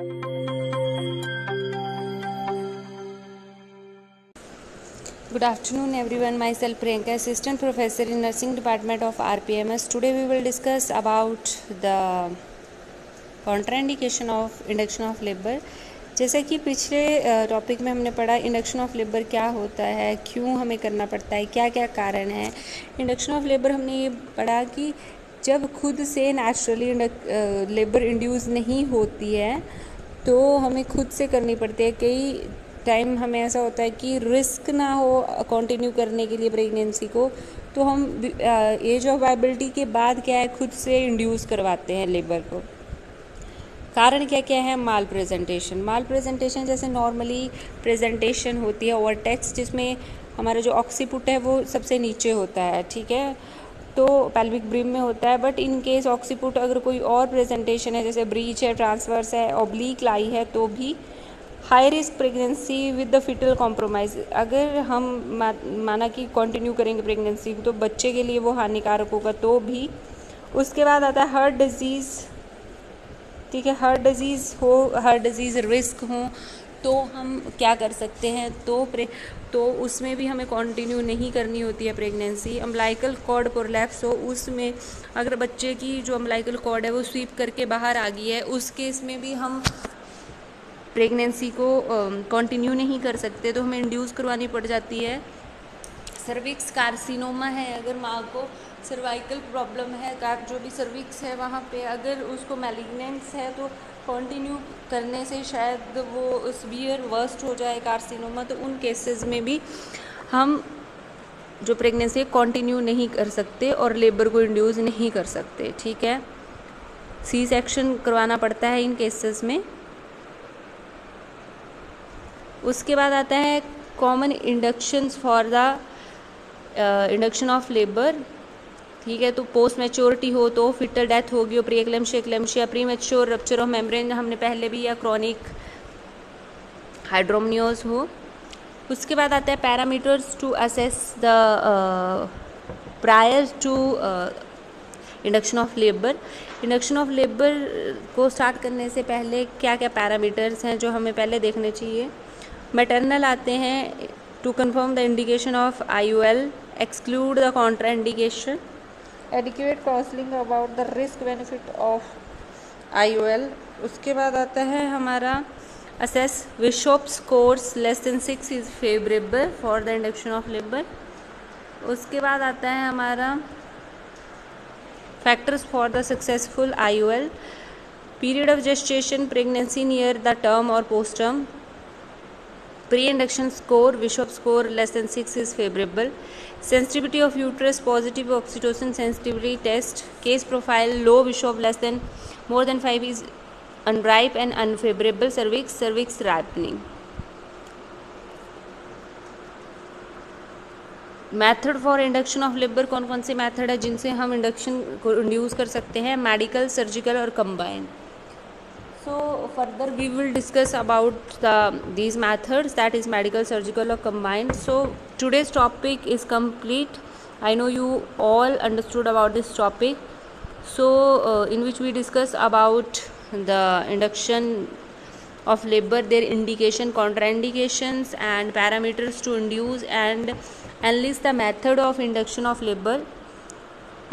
Good afternoon everyone, myself Priyanka, Assistant Professor in Nursing Department of RPMS. Today we will discuss about the contraindication of induction of labor. जैसा कि पिछले topic में हमने पढ़ा induction of labour क्या होता है, क्यों हमें करना पड़ता है, क्या क्या कारण है। इंडक्शन ऑफ लेबर हमने ये पढ़ा कि जब खुद से नेचुरली लेबर इंड्यूस नहीं होती है तो हमें खुद से करनी पड़ती है। कई टाइम हमें ऐसा होता है कि रिस्क ना हो कंटिन्यू करने के लिए प्रेगनेंसी को, तो हम एज ऑफ वायबिलिटी के बाद क्या है खुद से इंड्यूस करवाते हैं लेबर को। कारण क्या क्या है? माल प्रेजेंटेशन जैसे नॉर्मली प्रेजेंटेशन होती है वर्टेक्स, जिसमें हमारा जो ऑक्सीपुट है वो सबसे नीचे होता है, ठीक है, तो पेल्विक ब्रिम में होता है। बट इन केस ऑक्सीपुट अगर कोई और प्रेजेंटेशन है, जैसे ब्रीच है, ट्रांसवर्स है, ऑब्लिक लाई है, तो भी high risk pregnancy with the foetal compromise. अगर हम माना कि कंटिन्यू करेंगे प्रेगनेंसी तो बच्चे के लिए वो हानिकारक होगा, तो भी। उसके बाद आता है हार्ट डिजीज़, ठीक है, हार्ट डिज़ीज़ रिस्क हो तो हम क्या कर सकते हैं, तो उसमें भी हमें कंटिन्यू नहीं करनी होती है प्रेगनेंसी। अम्बिलिकल कॉर्ड प्रोलैप्स हो, उसमें अगर बच्चे की जो अम्बिलिकल कॉर्ड है वो स्वीप करके बाहर आ गई है, उस केस में भी हम प्रेगनेंसी को कंटिन्यू नहीं कर सकते, तो हमें इंड्यूस करवानी पड़ जाती है। सर्विक्स कार्सिनोमा है, अगर माँ को सर्वाइकल प्रॉब्लम है, जो भी सर्विक्स है वहाँ पे अगर उसको मैलिग्नेंस है तो कंटिन्यू करने से शायद वो सीवियर वर्स्ट हो जाए कार्सिनोमा, तो उन केसेस में भी हम जो प्रेगनेंसी कंटिन्यू नहीं कर सकते और लेबर को इंड्यूस नहीं कर सकते, ठीक है। सी सेक्शन करवाना पड़ता है इन केसेस में। उसके बाद आता है common inductions for the induction of labour, ठीक है, तो पोस्ट मैच्योरिटी हो तो फिटल डेथ होगी, और pre pre mature rupture of membrane हमने पहले भी, या क्रॉनिक हाइड्रोमनियोज हो। उसके बाद आता है parameters to assess the prior to induction of labour. Induction of labour को स्टार्ट करने से पहले क्या क्या पैरामीटर्स हैं जो हमें पहले देखने चाहिए। मैटरनल आते हैं, to confirm the indication of IUL, exclude the contraindication, adequate counselling about the risk benefit of IUL। उसके बाद आता है हमारा assess Bishop scores less than 6 is favourable for the induction of labour. उसके बाद आता है हमारा factors for the successful IUL, period of gestation, pregnancy near the term और post term, pre-induction score, Bishop score less than 6 is favorable, sensitivity of uterus, positive oxytocin sensitivity test, case profile low Bishop less than more than 5 is unripe and unfavorable, cervix ripening। Method for induction of labour, कौन कौन से method है जिनसे हम induction को induce कर सकते हैं? मेडिकल, सर्जिकल और combine. So further we will discuss about these methods, that is medical, surgical or combined. So today's topic is complete. I know you all understood about this topic. So in which we discuss about the induction of labor, their indication, contraindications and parameters to induce, and enlist the method of induction of labor.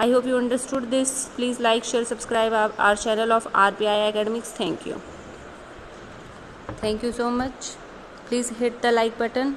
I hope you understood this. Please like, share, subscribe our channel of RPI Academics. Thank you so much. Please hit the like button.